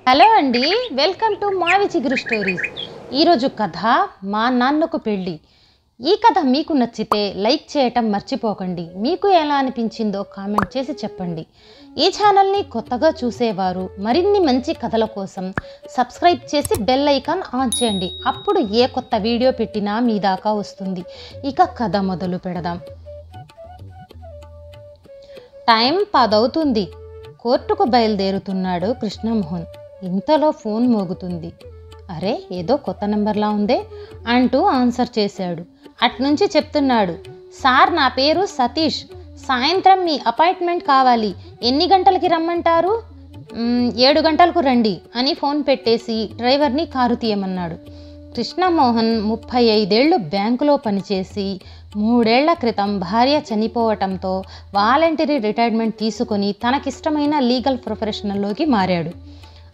Hello అండి, welcome to మావి చిగురు స్టోరీస్. ఈరోజు కథ మా నాన్నకు పెళ్ళి. ఈ కథ మీకు నచ్చితే లైక్ చేయటం మర్చిపోకండి. మీకు ఎలా అనిపించిందో కామెంట్ చేసి చెప్పండి. ఈ ఛానల్ని కొత్తగా చూసేవారు మరిన్ని మంచి కథల కోసం సబ్స్క్రైబ్ చేసి బెల్ ఐకాన్ ఆన్ చేయండి. అప్పుడు ఏ కొత్త వీడియో పెట్టినా మీ దాకా వస్తుంది. ఇక కథ మొదలు పెడదాం. టైం 10 అవుతుంది. కోర్టుకు బయలుదేరుతున్నాడు కృష్ణమోహన్. ఇంతలో ఫోన్ మోగుతుంది. అరే, ఏదో కొత్త నెంబర్లా ఉందే అంటూ ఆన్సర్ చేశాడు. అట్నుంచి చెప్తున్నాడు, సార్ నా పేరు సతీష్, సాయంత్రం మీ అపాయింట్మెంట్ కావాలి, ఎన్ని గంటలకి రమ్మంటారు? 7 గంటలకు రండి అని ఫోన్ పెట్టేసి డ్రైవర్ని కారు తీయమన్నాడు. కృష్ణమోహన్ 35 ఏళ్ళు బ్యాంకులో పనిచేసి 3 ఏళ్ల క్రితం భార్య చనిపోవటంతో వాలంటరీ రిటైర్మెంట్ తీసుకొని తనకిష్టమైన లీగల్ ప్రొఫెషనల్లోకి మారాడు.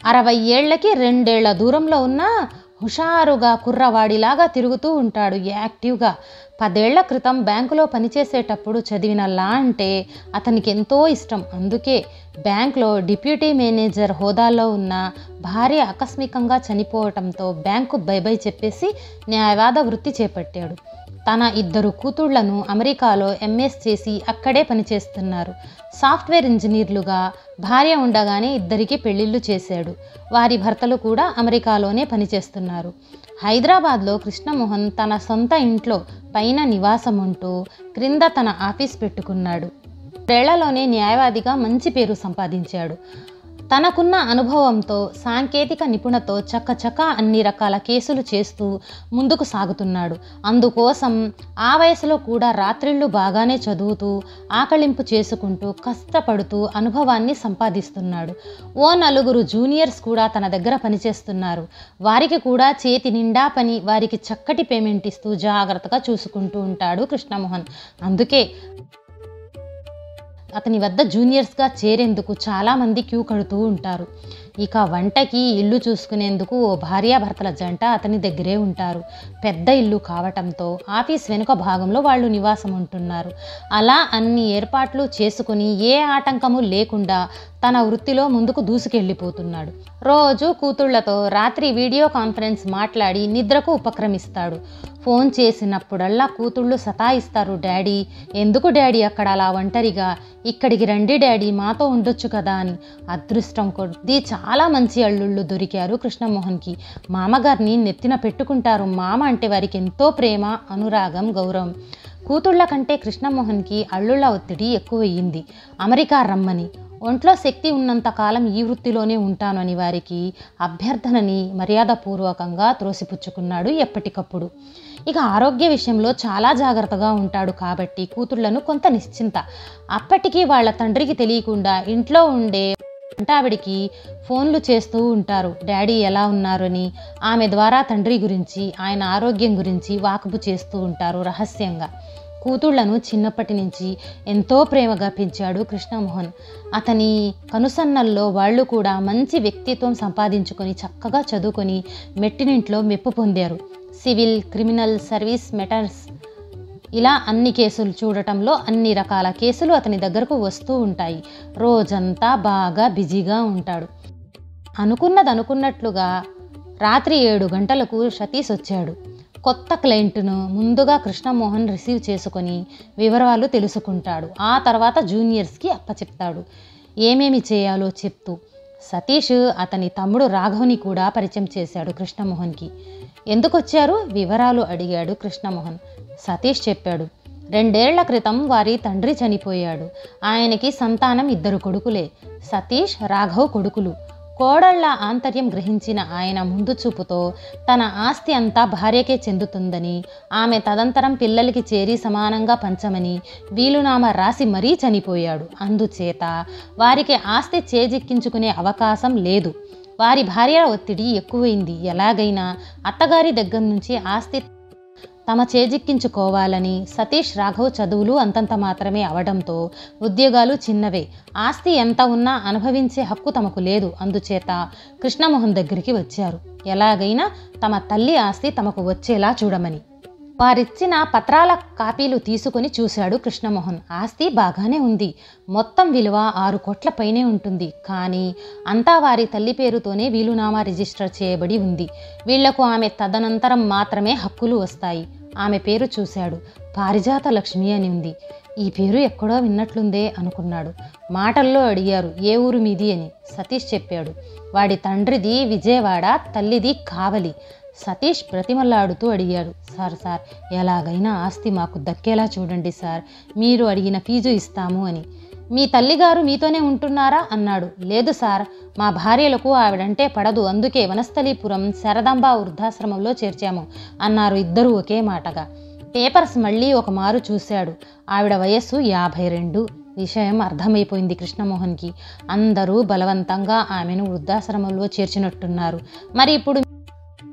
60 ఏళ్లకి 2 ఏళ్ల దూరంలో ఉన్న హుషారుగా కుర్రవాడిలాగా తిరుగుతూ ఉంటాడు యాక్టివ్గా. 10 ఏళ్ల క్రితం బ్యాంకులో పనిచేసేటప్పుడు చదివిన లా అంటే అతనికి ఎంతో ఇష్టం. అందుకే బ్యాంకులో డిప్యూటీ మేనేజర్ హోదాలో ఉన్న భార్య ఆకస్మికంగా చనిపోవటంతో బ్యాంకు బై చెప్పేసి న్యాయవాద వృత్తి చేపట్టాడు. తన 2 కూతుళ్లను అమెరికాలో ఎంఎస్ చేసి అక్కడే పనిచేస్తున్నారు. సాఫ్ట్వేర్ ఇంజనీర్లుగా. భార్య ఉండగానే 2కి పెళ్లిళ్ళు చేశాడు. వారి భర్తలు కూడా అమెరికాలోనే పనిచేస్తున్నారు. హైదరాబాద్లో కృష్ణమోహన్ తన సొంత ఇంట్లో పైన నివాసం ఉంటూ క్రింద తన ఆఫీస్ పెట్టుకున్నాడు. 2 ఏళ్లలోనే న్యాయవాదిగా మంచి పేరు సంపాదించాడు. తనకున్న అనుభవంతో, సాంకేతిక నిపుణతో చక్కచక్క అన్ని రకాల కేసులు చేస్తూ ముందుకు సాగుతున్నాడు. అందుకోసం ఆ వయసులో కూడా రాత్రిళ్ళు బాగానే చదువుతూ, ఆకళింపు చేసుకుంటూ, కష్టపడుతూ అనుభవాన్ని సంపాదిస్తున్నాడు. ఓ 4 జూనియర్స్ కూడా తన దగ్గర పనిచేస్తున్నారు. వారికి కూడా చేతి నిండా పని, వారికి చక్కటి పేమెంట్ ఇస్తూ జాగ్రత్తగా చూసుకుంటూ ఉంటాడు కృష్ణమోహన్. అందుకే అతని వద్ద జూనియర్స్గా చేరేందుకు చాలామంది క్యూ కడుతూ ఉంటారు. ఇక వంటకి, ఇల్లు చూసుకునేందుకు ఓ భార్యాభర్తల జంట అతని దగ్గరే ఉంటారు. పెద్ద ఇల్లు కావటంతో ఆఫీస్ వెనుక భాగంలో వాళ్ళు నివాసం ఉంటున్నారు. అలా అన్ని ఏర్పాట్లు చేసుకుని ఏ ఆటంకము లేకుండా తన వృత్తిలో ముందుకు దూసుకెళ్ళిపోతున్నాడు. రోజు కూతుళ్లతో రాత్రి వీడియో కాన్ఫరెన్స్ మాట్లాడి నిద్రకు ఉపక్రమిస్తాడు. ఫోన్ చేసినప్పుడల్లా కూతుళ్ళు సతాయిస్తారు. డాడీ, ఎందుకు డాడీ అక్కడ అలా ఒంటరిగా? ఇక్కడికి రండి డాడీ, మాతో ఉండొచ్చు కదా అని. అదృష్టం కొద్దీ చాలా మంచి అల్లుళ్ళు దొరికారు కృష్ణమోహన్కి. మామగారిని నెత్తిన పెట్టుకుంటారు. మామ అంటే వారికి ఎంతో ప్రేమ, అనురాగం, గౌరవం. కూతుళ్ల కంటే కృష్ణమోహన్కి అల్లుళ్ళ ఒత్తిడి ఎక్కువయ్యింది. అమెరికా రమ్మని. ఒంట్లో శక్తి ఉన్నంతకాలం ఈ వృత్తిలోనే ఉంటాను అని వారికి అభ్యర్థనని మర్యాదపూర్వకంగా త్రోసిపుచ్చుకున్నాడు ఎప్పటికప్పుడు. ఇక ఆరోగ్య విషయంలో చాలా జాగ్రత్తగా ఉంటాడు కాబట్టి కూతుళ్లను కొంత నిశ్చింత. అప్పటికీ వాళ్ళ తండ్రికి తెలియకుండా ఇంట్లో ఉండే ఆవిడికి ఫోన్లు చేస్తూ ఉంటారు. డాడీ ఎలా ఉన్నారు అని. ఆమె ద్వారా తండ్రి గురించి, ఆయన ఆరోగ్యం గురించి వాకబు చేస్తూ ఉంటారు రహస్యంగా. కూతుళ్లను చిన్నప్పటి నుంచి ఎంతో ప్రేమగా పెంచాడు కృష్ణమోహన్. అతని కనుసన్నల్లో వాళ్ళు కూడా మంచి వ్యక్తిత్వం సంపాదించుకొని చక్కగా చదువుకొని మెట్టినింట్లో మెప్పు పొందారు. సివిల్, క్రిమినల్, సర్వీస్ మెటర్స్, ఇలా అన్ని కేసులు చూడటంలో అన్ని రకాల కేసులు అతని దగ్గరకు వస్తూ ఉంటాయి. రోజంతా బాగా బిజీగా ఉంటాడు. అనుకున్నది అనుకున్నట్లుగా రాత్రి 7 గంటలకు సతీష్ వచ్చాడు. కొత్త క్లయింట్ను ముందుగా కృష్ణమోహన్ రిసీవ్ చేసుకొని వివరాలు తెలుసుకుంటాడు. ఆ తర్వాత జూనియర్స్కి అప్పచెప్తాడు, ఏమేమి చేయాలో చెప్తూ. సతీష్ అతని తమ్ముడు రాఘవ్ని కూడా పరిచయం చేశాడు కృష్ణమోహన్కి. ఎందుకు వచ్చారు? వివరాలు అడిగాడు కృష్ణమోహన్. సతీష్ చెప్పాడు, 2 ఏళ్ల క్రితం వారి తండ్రి చనిపోయాడు. ఆయనకి సంతానం 2 కొడుకులే. సతీష్, రాఘవ్ కొడుకులు. కోడళ్ల ఆంతర్యం గ్రహించిన ఆయన ముందు చూపుతో తన ఆస్తి అంతా భార్యకే చెందుతుందని, ఆమె తదంతరం పిల్లలకి చేరి సమానంగా పంచమని వీలునామా రాసి మరీ చనిపోయాడు. అందుచేత వారికి ఆస్తి చేజిక్కించుకునే అవకాశం లేదు. వారి భార్యల ఒత్తిడి ఎక్కువైంది. ఎలాగైనా అత్తగారి దగ్గర నుంచి ఆస్తి తమ చేజిక్కించుకోవాలని. సతీష్, రాఘవ్ చదువులు అంతంత మాత్రమే అవడంతో ఉద్యోగాలు చిన్నవే. ఆస్తి ఎంత ఉన్నా అనుభవించే హక్కు తమకు లేదు. అందుచేత కృష్ణమోహన్ దగ్గరికి వచ్చారు. ఎలాగైనా తమ తల్లి ఆస్తి తమకు వచ్చేలా చూడమని. వారిచ్చిన పత్రాల కాపీలు తీసుకుని చూశాడు కృష్ణమోహన్. ఆస్తి బాగానే ఉంది. మొత్తం విలువ 6 కోట్ల పైనే ఉంటుంది. కానీ అంతా వారి తల్లి పేరుతోనే వీలునామా రిజిస్టర్ చేయబడి ఉంది. వీళ్లకు ఆమె తదనంతరం మాత్రమే హక్కులు వస్తాయి. ఆమె పేరు చూశాడు. పారిజాత లక్ష్మి అని ఉంది. ఈ పేరు ఎక్కడో విన్నట్లుందే అనుకున్నాడు. మాటల్లో అడిగారు, ఏ ఊరు మీది అని. సతీష్ చెప్పాడు. వాడి తండ్రిది విజయవాడ, తల్లిది కావలి. సతీష్ ప్రతిమల్లాడుతూ అడిగాడు, సార్ ఎలాగైనా ఆస్తి మాకు దక్కేలా చూడండి సార్, మీరు అడిగిన ఫీజు ఇస్తాము అని. మీ తల్లిగారు మీతోనే ఉంటున్నారా అన్నాడు. లేదు సార్, మా భార్యలకు ఆవిడంటే పడదు, అందుకే వనస్థలీపురం శారదాంబ వృద్ధాశ్రమంలో చేర్చాము అన్నారు ఇద్దరూ ఒకే మాటగా. పేపర్స్ మళ్ళీ ఒక మారు చూశాడు. ఆవిడ వయస్సు 52. విషయం అర్థమైపోయింది కృష్ణమోహన్కి. అందరూ బలవంతంగా ఆమెను వృద్ధాశ్రమంలో చేర్చినట్టున్నారు. మరి ఇప్పుడు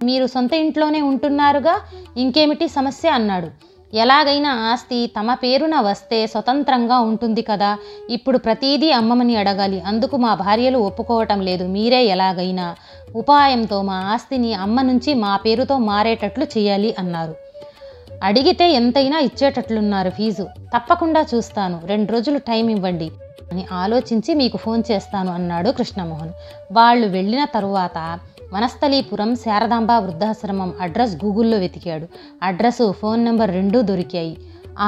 మీరు సొంత ఇంట్లోనే ఉంటున్నారుగా, ఇంకేమిటి సమస్య అన్నాడు. ఎలాగైనా ఆస్తి తమ పేరున వస్తే స్వతంత్రంగా ఉంటుంది కదా. ఇప్పుడు ప్రతీదీ అమ్మమని అడగాలి. అందుకు మా భార్యలు ఒప్పుకోవటం లేదు. మీరే ఎలాగైనా ఉపాయంతో మా ఆస్తిని అమ్మ నుంచి మా పేరుతో మారేటట్లు చేయాలి అన్నారు. అడిగితే ఎంతైనా ఇచ్చేటట్లున్నారు ఫీజు. తప్పకుండా చూస్తాను, 2 రోజులు టైం ఇవ్వండి అని ఆలోచించి మీకు ఫోన్ చేస్తాను అన్నాడు కృష్ణమోహన్. వాళ్ళు వెళ్ళిన తరువాత వనస్థలీపురం శారదాంబ వృద్ధాశ్రమం అడ్రస్ గూగుల్లో వెతికాడు. అడ్రస్, ఫోన్ నెంబర్ 2 దొరికాయి.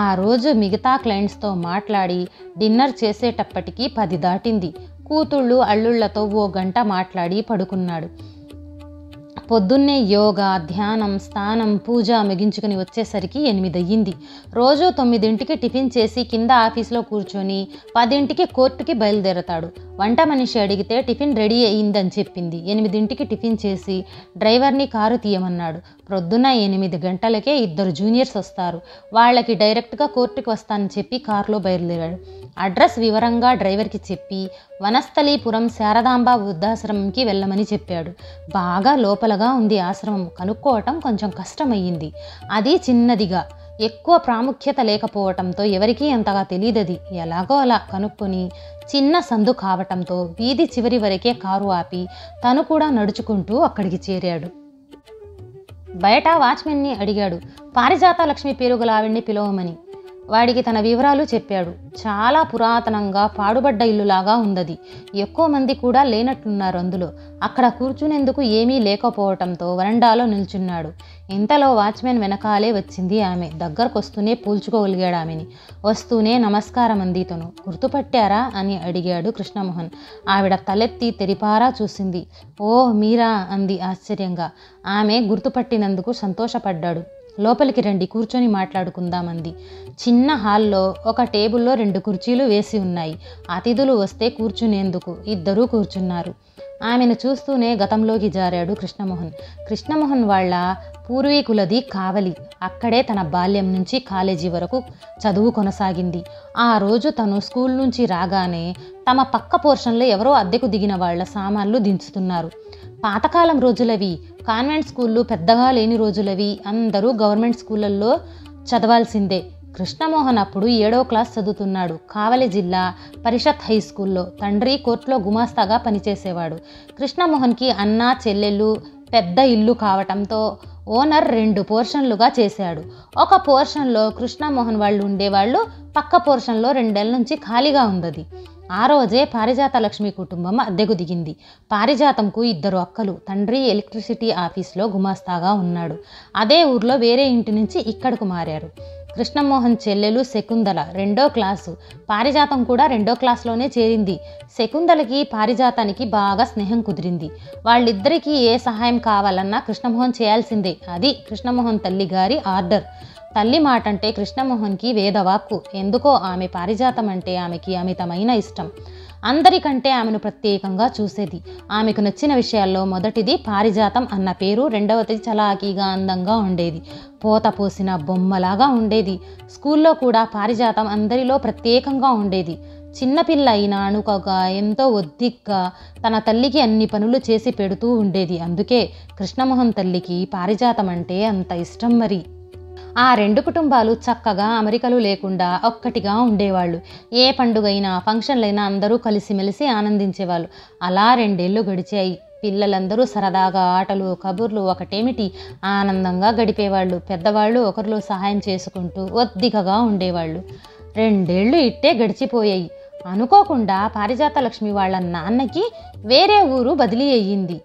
ఆ రోజు మిగతా క్లయింట్స్తో మాట్లాడి డిన్నర్ చేసేటప్పటికి 10 దాటింది. కూతుళ్ళు అల్లుళ్లతో 1 గంట మాట్లాడి పడుకున్నాడు. పొద్దున్నే యోగా, ధ్యానం, స్నానం, పూజ ముగించుకుని వచ్చేసరికి 8 అయ్యింది. రోజు 9ంటికి టిఫిన్ చేసి కింద ఆఫీస్లో కూర్చొని 10ంటికి కోర్టుకి బయలుదేరతాడు. వంట మనిషి అడిగితే టిఫిన్ రెడీ అయ్యిందని చెప్పింది. 8ంటికి టిఫిన్ చేసి డ్రైవర్ని కారు తీయమన్నాడు. ప్రొద్దున 8 గంటలకే 2 జూనియర్స్ వస్తారు. వాళ్ళకి డైరెక్ట్గా కోర్టుకి వస్తానని చెప్పి కారులో బయలుదేరాడు. అడ్రస్ వివరంగా డ్రైవర్కి చెప్పి వనస్థలీపురం శారదాంబ వృద్ధాశ్రమంకి వెళ్ళమని చెప్పాడు. బాగా లోపలగా ఉంది ఆశ్రమం. కనుక్కోవటం కొంచెం కష్టమయ్యింది. అది చిన్నదిగా, ఎక్కువ ప్రాముఖ్యత లేకపోవటంతో ఎవరికీ అంతగా తెలియదది. ఎలాగో అలా కనుక్కొని చిన్న సందు కావటంతో వీధి చివరి వరకే కారు ఆపి తను కూడా నడుచుకుంటూ అక్కడికి చేరాడు. బయట వాచ్మెన్ని అడిగాడు, పారిజాత లక్ష్మి పేరు గల ఆవిడ్ని పిలవమని. వాడికి తన వివరాలు చెప్పాడు. చాలా పురాతనంగా పాడుబడ్డ ఇల్లులాగా ఉందది. ఎక్కువ మంది కూడా లేనట్లున్నారు అందులో. అక్కడ కూర్చునేందుకు ఏమీ లేకపోవటంతో వరండాలో నిల్చున్నాడు. ఇంతలో వాచ్మెన్ వెనకాలే వచ్చింది ఆమె. దగ్గరకొస్తూనే పూల్చుకోగలిగాడు ఆమెని. వస్తూనే నమస్కారం అంది తను. గుర్తుపట్టారా అని అడిగాడు కృష్ణమోహన్. ఆవిడ తలెత్తి తెరిపారా చూసింది. ఓ మీరా అంది ఆశ్చర్యంగా. ఆమె గుర్తుపట్టినందుకు సంతోషపడ్డాడు. లోపలికి రండి, కూర్చొని మాట్లాడుకుందామంది. చిన్న హాల్లో ఒక టేబుల్లో 2 కుర్చీలు వేసి ఉన్నాయి. అతిథులు వస్తే కూర్చునేందుకు 2 కూర్చున్నారు. ఆమెను చూస్తూనే గతంలోకి జారాడు కృష్ణమోహన్. కృష్ణమోహన్ వాళ్ళ పూర్వీకులది కావలి. అక్కడే తన బాల్యం నుంచి కాలేజీ వరకు చదువు కొనసాగింది. ఆ రోజు తను స్కూల్ నుంచి రాగానే తమ పక్క పోర్షన్లో ఎవరో అద్దెకు దిగిన వాళ్ళ సామాన్లు దించుతున్నారు. పాతకాలం రోజులవి. కాన్వెంట్ స్కూళ్ళు పెద్దగా లేని రోజులవి. అందరూ గవర్నమెంట్ స్కూళ్ళల్లో చదవాల్సిందే. కృష్ణమోహన్ అప్పుడు 7వ క్లాస్ చదువుతున్నాడు. కావలి జిల్లా పరిషత్ హై స్కూల్లో. తండ్రి కోర్టులో గుమాస్తాగా పనిచేసేవాడు. కృష్ణమోహన్కి అన్న, చెల్లెళ్ళు, పెద్ద ఇల్లు కావటంతో ఓనర్ 2 పోర్షన్లుగా చేశాడు. ఒక పోర్షన్లో కృష్ణమోహన్ వాళ్ళు ఉండేవాళ్ళు. పక్క పోర్షన్లో 2 ఏళ్ల నుంచి ఖాళీగా ఉందది. ఆ రోజే పారిజాత లక్ష్మి కుటుంబం అద్దెకు దిగింది. పారిజాతంకు 2 అక్కలు. తండ్రి ఎలక్ట్రిసిటీ ఆఫీస్లో గుమాస్తాగా ఉన్నాడు. అదే ఊర్లో వేరే ఇంటి నుంచి ఇక్కడకు మారారు. కృష్ణమోహన్ చెల్లెలు శకుంతల 2వ క్లాసు. పారిజాతం కూడా 2వ క్లాస్లోనే చేరింది. శకుంతలకి పారిజాతానికి బాగా స్నేహం కుదిరింది. వాళ్ళిద్దరికీ ఏ సహాయం కావాలన్నా కృష్ణమోహన్ చేయాల్సిందే. అది కృష్ణమోహన్ తల్లి గారి ఆర్డర్. తల్లి మాట అంటే కృష్ణమోహన్కి వేదవాక్కు. ఎందుకో ఆమె పారిజాతం అంటే ఆమెకి అమితమైన ఇష్టం. అందరికంటే ఆమెను ప్రత్యేకంగా చూసేది. ఆమెకు నచ్చిన విషయాల్లో మొదటిది పారిజాతం అన్న పేరు, 2వది చలాకీగా అందంగా ఉండేది. పోత పోసిన బొమ్మలాగా ఉండేది. స్కూల్లో కూడా పారిజాతం అందరిలో ప్రత్యేకంగా ఉండేది. చిన్నపిల్ల అయినా అణుకగా, ఎంతో ఒద్దిగ్గా తన తల్లికి అన్ని పనులు చేసి పెడుతూ ఉండేది. అందుకే కృష్ణమోహన్ తల్లికి పారిజాతం అంటే అంత ఇష్టం. మరి ఆ 2 కుటుంబాలు చక్కగా అమరికలు లేకుండా ఒక్కటిగా ఉండేవాళ్ళు. ఏ పండుగైనా, ఫంక్షన్లైనా అందరూ కలిసిమెలిసి ఆనందించేవాళ్ళు. అలా 2 ఏళ్ళు గడిచాయి. పిల్లలందరూ సరదాగా ఆటలు కబుర్లు ఒకటేమిటి ఆనందంగా గడిపేవాళ్ళు. పెద్దవాళ్ళు ఒకరిలో సహాయం చేసుకుంటూ ఒద్దికగా ఉండేవాళ్ళు. 2 ఏళ్ళు ఇట్టే గడిచిపోయాయి. అనుకోకుండా పారిజాతలక్ష్మి వాళ్ళ నాన్నకి వేరే ఊరు బదిలీ అయ్యింది.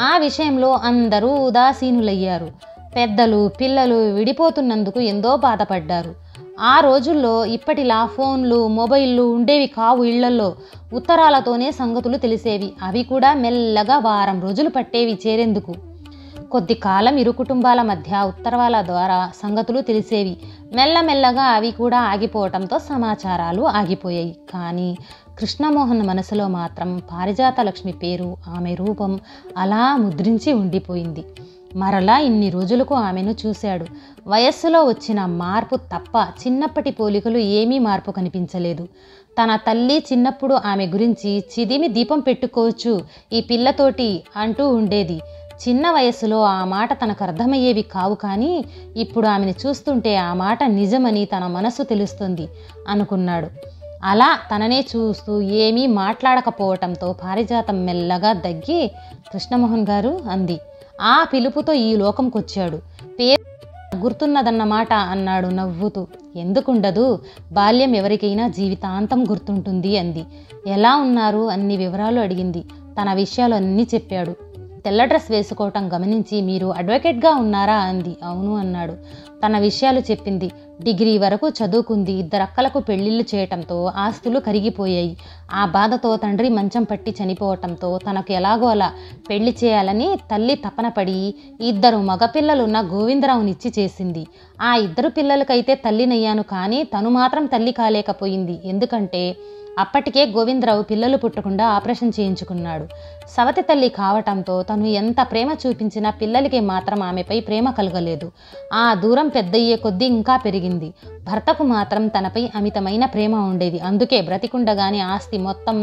ఆ విషయంలో అందరూ ఉదాసీనులయ్యారు. పెద్దలు పిల్లలు విడిపోతున్నందుకు ఎంతో బాధపడ్డారు. ఆ రోజుల్లో ఇప్పటిలా ఫోన్లు మొబైళ్ళు ఉండేవి కావు. ఇళ్లలో ఉత్తరాలతోనే సంగతులు తెలిసేవి. అవి కూడా మెల్లగా వారం రోజులు పట్టేవి చేరేందుకు. కొద్ది కాలం ఇరు కుటుంబాల మధ్య ఉత్తరాల ద్వారా సంగతులు తెలిసేవి. మెల్లమెల్లగా అవి కూడా ఆగిపోవటంతో సమాచారాలు ఆగిపోయాయి. కానీ కృష్ణమోహన్ మనసులో మాత్రం పారిజాతలక్ష్మి పేరు, ఆమె రూపం అలా ముద్రించి ఉండిపోయింది. మరలా ఇన్ని రోజులకు ఆమెను చూశాడు. వయస్సులో వచ్చిన మార్పు తప్ప చిన్నప్పటి పోలికలు ఏమీ మార్పు కనిపించలేదు. తన తల్లి చిన్నప్పుడు ఆమె గురించి చిదిమి దీపం పెట్టుకోవచ్చు ఈ పిల్లతోటి అంటూ ఉండేది. చిన్న వయస్సులో ఆ మాట తనకు అర్థమయ్యేవి కావు. కానీ ఇప్పుడు ఆమెను చూస్తుంటే ఆ మాట నిజమని తన మనసు తెలుస్తుంది అనుకున్నాడు. అలా తననే చూస్తూ ఏమీ మాట్లాడకపోవటంతో పారిజాతం మెల్లగా దగ్గి, కృష్ణమోహన్ గారు అంది. ఆ పిలుపుతో ఈ లోకంకొచ్చాడు. పేరు గుర్తున్నదన్నమాట అన్నాడు నవ్వుతూ. ఎందుకుండదు, బాల్యం ఎవరికైనా జీవితాంతం గుర్తుంటుంది అంది. ఎలా ఉన్నారు అన్ని వివరాలు అడిగింది. తన విషయాలు అన్నీ చెప్పాడు. తెల్ల డ్రెస్ వేసుకోవటం గమనించి మీరు అడ్వకేట్గా ఉన్నారా అంది. అవును అన్నాడు. తన విషయాలు చెప్పింది. డిగ్రీ వరకు చదువుకుంది. 2 అక్కలకు పెళ్లిళ్ళు చేయటంతో ఆస్తులు కరిగిపోయాయి. ఆ బాధతో తండ్రి మంచం పట్టి చనిపోవటంతో తనకు ఎలాగో అలా పెళ్లి చేయాలని తల్లి తపన పడి 2 మగపిల్లలున్న గోవిందరావునిచ్చి చేసింది. ఆ 2 పిల్లలకైతే తల్లినయ్యాను, కానీ తను మాత్రం తల్లి కాలేకపోయింది. ఎందుకంటే అప్పటికే గోవిందరావు పిల్లలు పుట్టకుండా ఆపరేషన్ చేయించుకున్నాడు. సవతి తల్లి కావటంతో తను ఎంత ప్రేమ చూపించినా పిల్లలకి మాత్రం ఆమెపై ప్రేమ కలగలేదు. ఆ దూరం పెద్దయ్యే కొద్దీ ఇంకా పెరిగింది. భర్తకు మాత్రం తనపై అమితమైన ప్రేమ ఉండేది. అందుకే బ్రతికుండగానే ఆస్తి మొత్తం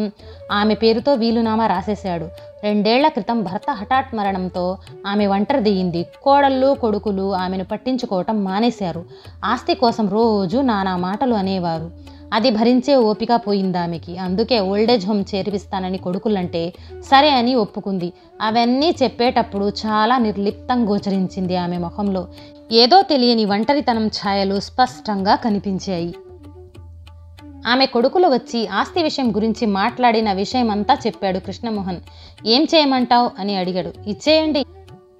ఆమె పేరుతో వీలునామా రాసేశాడు. 2 ఏళ్ల క్రితం భర్త హఠాత్ మరణంతో ఆమె ఒంటరిదయ్యింది. కోడళ్ళు కొడుకులు ఆమెను పట్టించుకోవటం మానేశారు. ఆస్తి కోసం రోజు నానా మాటలు అనేవారు. అది భరించే ఓపిక పోయింది ఆమెకి. అందుకే ఓల్డేజ్ హోమ్ చేర్పిస్తానని కొడుకులంటే సరే అని ఒప్పుకుంది. అవన్నీ చెప్పేటప్పుడు చాలా నిర్లిప్తం గోచరించింది ఆమె ముఖంలో. ఏదో తెలియని ఒంటరితనం ఛాయలు స్పష్టంగా కనిపించాయి. ఆమె కొడుకులు వచ్చి ఆస్తి విషయం గురించి మాట్లాడిన విషయమంతా చెప్పాడు కృష్ణమోహన్. ఏం చేయమంటావు అని అడిగాడు. ఇచ్చేయండి,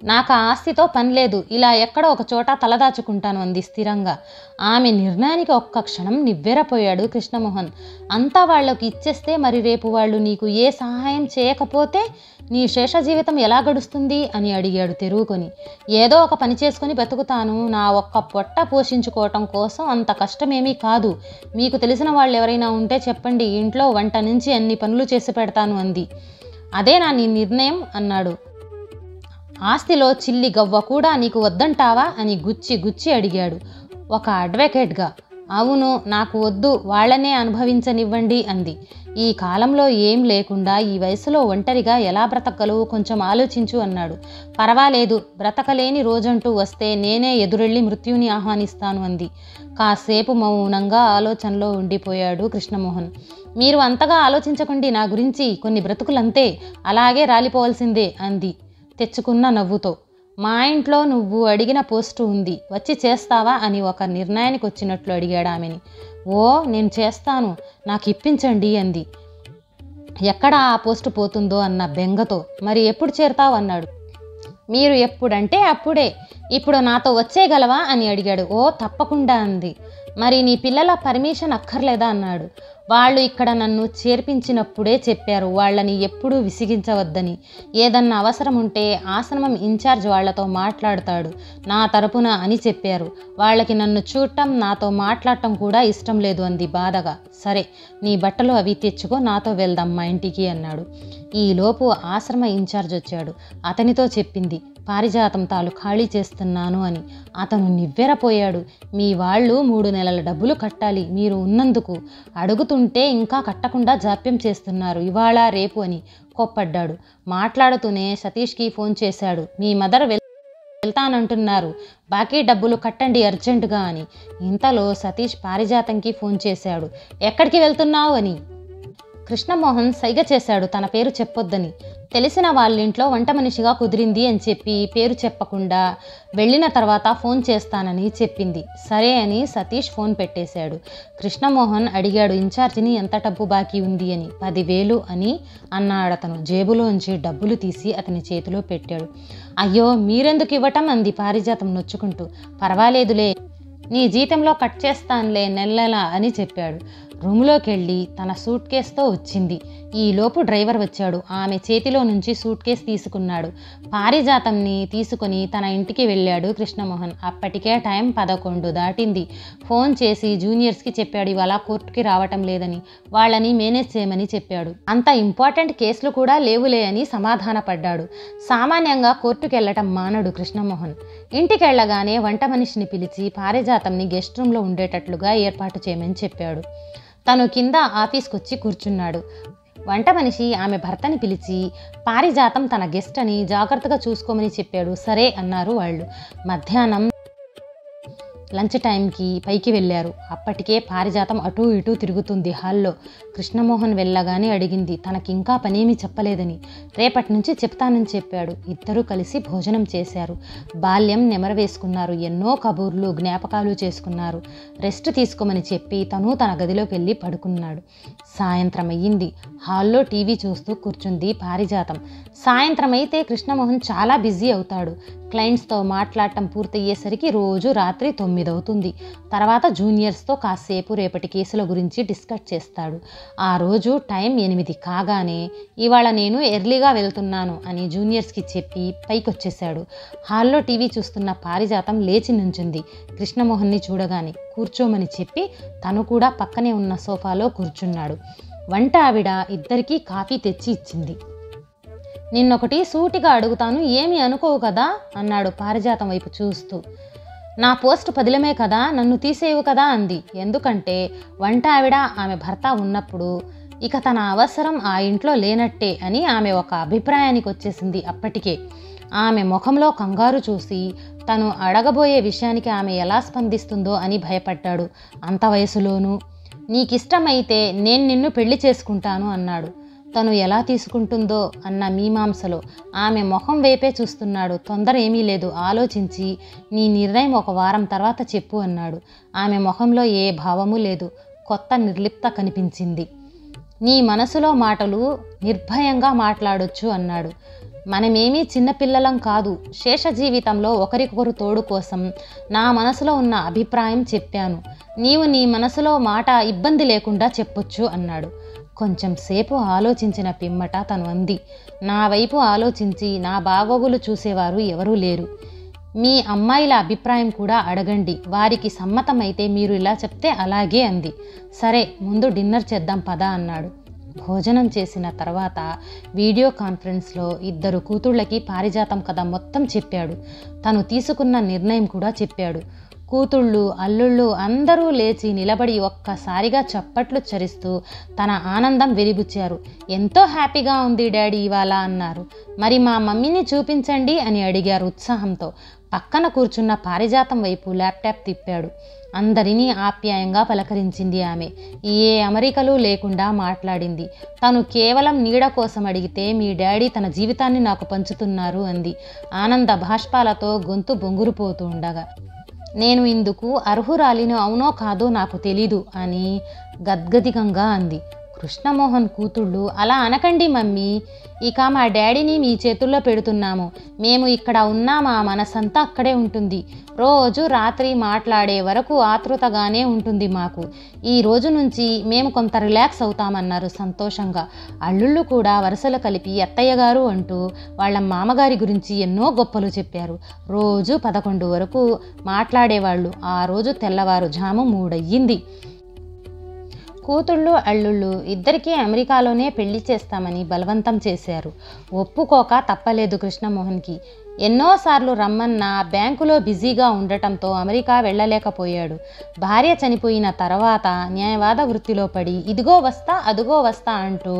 నాకు ఆ ఆస్తితో పని లేదు. ఇలా ఎక్కడో ఒక చోట తలదాచుకుంటాను అంది స్థిరంగా. ఆమె నిర్ణయానికి ఒక్క క్షణం నివ్వెరపోయాడు కృష్ణమోహన్. అంతా వాళ్లకు ఇచ్చేస్తే మరి రేపు వాళ్ళు నీకు ఏ సహాయం చేయకపోతే నీ శేష జీవితం ఎలా గడుస్తుంది అని అడిగాడు తెరువుకొని. ఏదో ఒక పని చేసుకొని బతుకుతాను. నా ఒక్క పొట్ట పోషించుకోవటం కోసం అంత కష్టమేమీ కాదు. మీకు తెలిసిన వాళ్ళు ఎవరైనా ఉంటే చెప్పండి, ఇంట్లో వంట నుంచి అన్ని పనులు చేసి పెడతాను అంది. అదేనా నీ నిర్ణయం అన్నాడు. ఆస్తిలో చిల్లి గవ్వ కూడా నీకు వద్దంటావా అని గుచ్చి గుచ్చి అడిగాడు ఒక అడ్వకేట్గా. అవును, నాకు వద్దు, వాళ్ళనే అనుభవించనివ్వండి అంది. ఈ కాలంలో ఏం లేకుండా ఈ వయసులో ఒంటరిగా ఎలా బ్రతకగలవు, కొంచెం ఆలోచించు అన్నాడు. పర్వాలేదు, బ్రతకలేని రోజంటూ వస్తే నేనే ఎదురెళ్ళి మృత్యుని ఆహ్వానిస్తాను అంది. కాసేపు మౌనంగా ఆలోచనలో ఉండిపోయాడు కృష్ణమోహన్. మీరు అంతగా ఆలోచించకండి నా గురించి, కొన్ని బ్రతుకులంతే, అలాగే రాలిపోవాల్సిందే అంది తెచ్చుకున్న నవ్వుతో. మా ఇంట్లో నువ్వు అడిగిన పోస్టు ఉంది, వచ్చి చేస్తావా అని ఒక నిర్ణయానికి వచ్చినట్లు అడిగాడు ఆమెని. ఓ, నేను చేస్తాను, నాకు ఇప్పించండి అంది. ఎక్కడ ఆ పోస్టు పోతుందో అన్న బెంగతో. మరి ఎప్పుడు చేరుతావు అన్నాడు. మీరు ఎప్పుడంటే అప్పుడే. ఇప్పుడు నాతో వచ్చేయగలవా అని అడిగాడు. ఓ, తప్పకుండా అంది. మరి నీ పిల్లల పర్మిషన్ అక్కర్లేదా అన్నాడు. వాళ్ళు ఇక్కడ నన్ను చేర్పించినప్పుడే చెప్పారు వాళ్ళని ఎప్పుడూ విసిగించవద్దని. ఏదన్నా అవసరం ఉంటే ఆశ్రమం ఇన్ఛార్జ్ వాళ్లతో మాట్లాడతాడు నా తరపున అని చెప్పారు. వాళ్ళకి నన్ను చూడటం, నాతో మాట్లాడటం కూడా ఇష్టం లేదు అంది బాధగా. సరే, నీ బట్టలు అవి తెచ్చుకో, నాతో వెళ్దాం మా ఇంటికి అన్నాడు. ఈలోపు ఆశ్రమ ఇన్ఛార్జ్ వచ్చాడు. అతనితో చెప్పింది పారిజాతం తాలు ఖాళీ చేస్తున్నాను అని. అతను నివ్వెరపోయాడు. మీ వాళ్ళు 3 నెలల డబ్బులు కట్టాలి, మీరు ఉన్నందుకు అడుగుతుంటే ఇంకా కట్టకుండా జాప్యం చేస్తున్నారు ఇవాళ రేపు అని కోప్పడ్డాడు. మాట్లాడుతూనే సతీష్కి ఫోన్ చేశాడు. మీ మదర్ వెళ్తానంటున్నారు, బాకీ డబ్బులు కట్టండి అర్జెంటుగా అని. ఇంతలో సతీష్ పారిజాతంకి ఫోన్ చేశాడు. ఎక్కడికి వెళ్తున్నావు అని. కృష్ణమోహన్ సైగ చేశాడు తన పేరు చెప్పొద్దని. తెలిసిన వాళ్ళింట్లో వంట మనిషిగా కుదిరింది అని చెప్పి పేరు చెప్పకుండా వెళ్ళిన తర్వాత ఫోన్ చేస్తానని చెప్పింది. సరే అని సతీష్ ఫోన్ పెట్టేశాడు. కృష్ణమోహన్ అడిగాడు ఇన్ఛార్జిని ఎంత డబ్బు బాకీ ఉంది అని. 10,000 అని అన్నాడతను. జేబులోంచి డబ్బులు తీసి అతని చేతిలో పెట్టాడు. అయ్యో మీరెందుకు ఇవ్వటం అంది పారిజాతం నొచ్చుకుంటూ. పర్వాలేదులే, నీ జీతంలో కట్ చేస్తానులే నెలలా అని చెప్పాడు. రూమ్లోకి వెళ్ళి తన సూట్ కేసుతో వచ్చింది. ఈలోపు డ్రైవర్ వచ్చాడు. ఆమె చేతిలో నుంచి సూట్ కేసు తీసుకున్నాడు. పారిజాతంని తీసుకుని తన ఇంటికి వెళ్ళాడు కృష్ణమోహన్. అప్పటికే టైం 11 దాటింది. ఫోన్ చేసి జూనియర్స్కి చెప్పాడు ఇవాళ కోర్టుకి రావటం లేదని, వాళ్ళని మేనేజ్ చేయమని చెప్పాడు. అంత ఇంపార్టెంట్ కేసులు కూడా లేవులే అని సమాధానపడ్డాడు. సామాన్యంగా కోర్టుకి వెళ్ళటం మానడు కృష్ణమోహన్. ఇంటికి వెళ్ళగానే వంట మనిషిని పిలిచి పారిజాతంని గెస్ట్ రూమ్లో ఉండేటట్లుగా ఏర్పాటు చేయమని చెప్పాడు. తను కింద ఆఫీస్కి వచ్చి కూర్చున్నాడు. వంట మనిషి ఆమె భర్తని పిలిచి పారిజాతం తన గెస్ట్ అని జాగ్రత్తగా చూసుకోమని చెప్పాడు. సరే అన్నారు వాళ్ళు. మధ్యాహ్నం లంచ్ టైంకి పైకి వెళ్ళారు. అప్పటికే పారిజాతం అటూ ఇటూ తిరుగుతుంది హాల్లో. కృష్ణమోహన్ వెళ్ళగానే అడిగింది తనకింకా పనేమీ చెప్పలేదని. రేపటి నుంచి చెప్తానని చెప్పాడు. ఇద్దరూ కలిసి భోజనం చేశారు. బాల్యం నెమరవేసుకున్నారు. ఎన్నో కబూర్లు జ్ఞాపకాలు చేసుకున్నారు. రెస్ట్ తీసుకోమని చెప్పి తను తన గదిలోకి వెళ్ళి పడుకున్నాడు. సాయంత్రం అయ్యింది. హాల్లో టీవీ చూస్తూ కూర్చుంది పారిజాతం. సాయంత్రం అయితే కృష్ణమోహన్ చాలా బిజీ అవుతాడు. క్లయింట్స్తో మాట్లాడటం పూర్తయ్యేసరికి రోజు రాత్రి 9 అవుతుంది. తర్వాత జూనియర్స్తో కాసేపు రేపటి కేసుల గురించి డిస్కస్ చేస్తాడు. ఆ రోజు టైం 8 కాగానే ఇవాళ నేను ఎర్లీగా వెళ్తున్నాను అని జూనియర్స్కి చెప్పి పైకొచ్చేశాడు. హాల్లో టీవీ చూస్తున్న పారిజాతం లేచి నుంచుంది. కృష్ణమోహన్ని చూడగానే కూర్చోమని చెప్పి తను కూడా పక్కనే ఉన్న సోఫాలో కూర్చున్నాడు. వంట ఆవిడ ఇద్దరికీ కాఫీ తెచ్చి ఇచ్చింది. నిన్నొకటి సూటిగా అడుగుతాను, ఏమీ అనుకోవు కదా అన్నాడు పారిజాతం వైపు చూస్తూ. నా పోస్ట్ పదిలమే కదా, నన్ను తీసేయవు కదా అంది. ఎందుకంటే వంట ఆవిడ ఆమె భర్త ఉన్నప్పుడు ఇక తన అవసరం ఆ ఇంట్లో లేనట్టే అని ఆమె ఒక అభిప్రాయానికి వచ్చేసింది. అప్పటికే ఆమె ముఖంలో కంగారు చూసి తను అడగబోయే విషయానికి ఆమె ఎలా స్పందిస్తుందో అని భయపడ్డాడు. అంత వయసులోనూ నీకిష్టమైతే నేను నిన్ను పెళ్లి చేసుకుంటాను అన్నాడు. తను ఎలా తీసుకుంటుందో అన్న మీమాంసలో ఆమె ముఖం వైపే చూస్తున్నాడు. తొందర ఏమీ లేదు, ఆలోచించి నీ నిర్ణయం 1 వారం తర్వాత చెప్పు అన్నాడు. ఆమె ముఖంలో ఏ భావము లేదు, కొత్త నిర్లిప్త కనిపించింది. నీ మనసులో మాటలు నిర్భయంగా మాట్లాడొచ్చు అన్నాడు. మనమేమీ చిన్నపిల్లలం కాదు. శేష జీవితంలో ఒకరికొకరు తోడు కోసం నా మనసులో ఉన్న అభిప్రాయం చెప్పాను. నీవు నీ మనసులో మాట ఇబ్బంది లేకుండా చెప్పొచ్చు అన్నాడు. కొంచెం సేపు ఆలోచించిన పిమ్మట తను అంది, నా వైపు ఆలోచించి నా బాగోగులు చూసేవారు ఎవరూ లేరు. మీ అమ్మాయిల అభిప్రాయం కూడా అడగండి, వారికి సమ్మతమైతే మీరు ఇలా చెప్తే అలాగే అంది. సరే ముందు డిన్నర్ చేద్దాం పదా అన్నాడు. భోజనం చేసిన తర్వాత వీడియో కాన్ఫరెన్స్లో ఇద్దరు కూతుళ్ళకి పారిజాతం కథ మొత్తం చెప్పాడు. తను తీసుకున్న నిర్ణయం కూడా చెప్పాడు. కూతుళ్ళు అల్లుళ్ళు అందరూ లేచి నిలబడి ఒక్కసారిగా చప్పట్లు చరిస్తూ తన ఆనందం వెలిబుచ్చారు. ఎంతో హ్యాపీగా ఉంది డాడీ ఇవాళ అన్నారు. మరి మా మమ్మీని చూపించండి అని అడిగారు ఉత్సాహంతో. పక్కన కూర్చున్న పారిజాతం వైపు ల్యాప్టాప్ తిప్పాడు. అందరినీ ఆప్యాయంగా పలకరించింది ఆమె. ఏ అమరికలు లేకుండా మాట్లాడింది. తను కేవలం నీడ కోసం అడిగితే మీ డాడీ తన జీవితాన్ని నాకు పంచుతున్నారు అంది. ఆనంద భాష్పాలతో గొంతు బొంగురుపోతూ ఉండగా, నేను ఇందుకు అర్హురాలిని అవునో కాదో నాకు తెలీదు అని గద్గదికంగా అంది. కృష్ణమోహన్ కూతుళ్ళు, అలా అనకండి మమ్మీ, ఇక మా డాడీని మీ చేతుల్లో పెడుతున్నాము. మేము ఇక్కడ ఉన్నా మా మనసంతా అక్కడే ఉంటుంది. రోజు రాత్రి మాట్లాడే వరకు ఆతృతగానే ఉంటుంది మాకు. ఈ రోజు నుంచి మేము కొంత రిలాక్స్ అవుతామన్నారు సంతోషంగా. అల్లుళ్ళు కూడా వరుసలు కలిపి అత్తయ్య గారు అంటూ వాళ్ళ మామగారి గురించి ఎన్నో గొప్పలు చెప్పారు. రోజు 11 వరకు మాట్లాడేవాళ్ళు. ఆ రోజు తెల్లవారుజాము 3 అయ్యింది. కూతుళ్ళు అల్లుళ్ళు ఇద్దరికీ అమెరికాలోనే పెళ్లి చేస్తామని బలవంతం చేశారు. ఒప్పుకోక తప్పలేదు కృష్ణమోహన్కి. ఎన్నోసార్లు రమ్మన్నా బ్యాంకులో బిజీగా ఉండటంతో అమెరికా వెళ్ళలేకపోయాడు. భార్య చనిపోయిన తర్వాత న్యాయవాద వృత్తిలో పడి ఇదిగో వస్తా అదుగో వస్తా అంటూ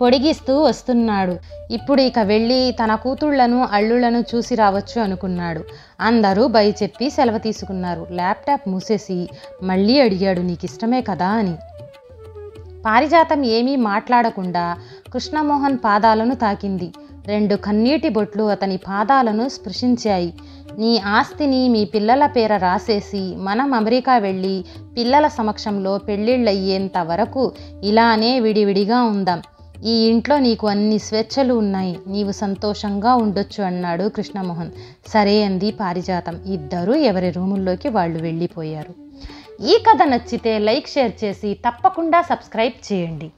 పొడిగిస్తూ వస్తున్నాడు. ఇప్పుడు ఇక వెళ్ళి తన కూతుళ్లను అల్లుళ్లను చూసి రావచ్చు అనుకున్నాడు. అందరూ బై చెప్పి సెలవు తీసుకున్నారు. ల్యాప్టాప్ మూసేసి మళ్ళీ అడిగాడు, నీకు ఇష్టమే కదా అని. పారిజాతం ఏమీ మాట్లాడకుండా కృష్ణమోహన్ పాదాలను తాకింది. 2 కన్నీటి బొట్లు అతని పాదాలను స్పృశించాయి. నీ ఆస్తిని మీ పిల్లల పేర రాసేసి మనం అమెరికా వెళ్ళి పిల్లల సమక్షంలో పెళ్ళిళ్ళయ్యేంత వరకు ఇలానే విడివిడిగా ఉందాం. ఈ ఇంట్లో నీకు అన్ని స్వేచ్ఛలు ఉన్నాయి, నీవు సంతోషంగా ఉండొచ్చు అన్నాడు కృష్ణమోహన్. సరే అంది పారిజాతం. ఇద్దరూ ఎవరి రూముల్లోకి వాళ్ళు వెళ్ళిపోయారు. ఈ కథ నచ్చితే లైక్, షేర్ చేసి తప్పకుండా సబ్స్క్రైబ్ చేయండి.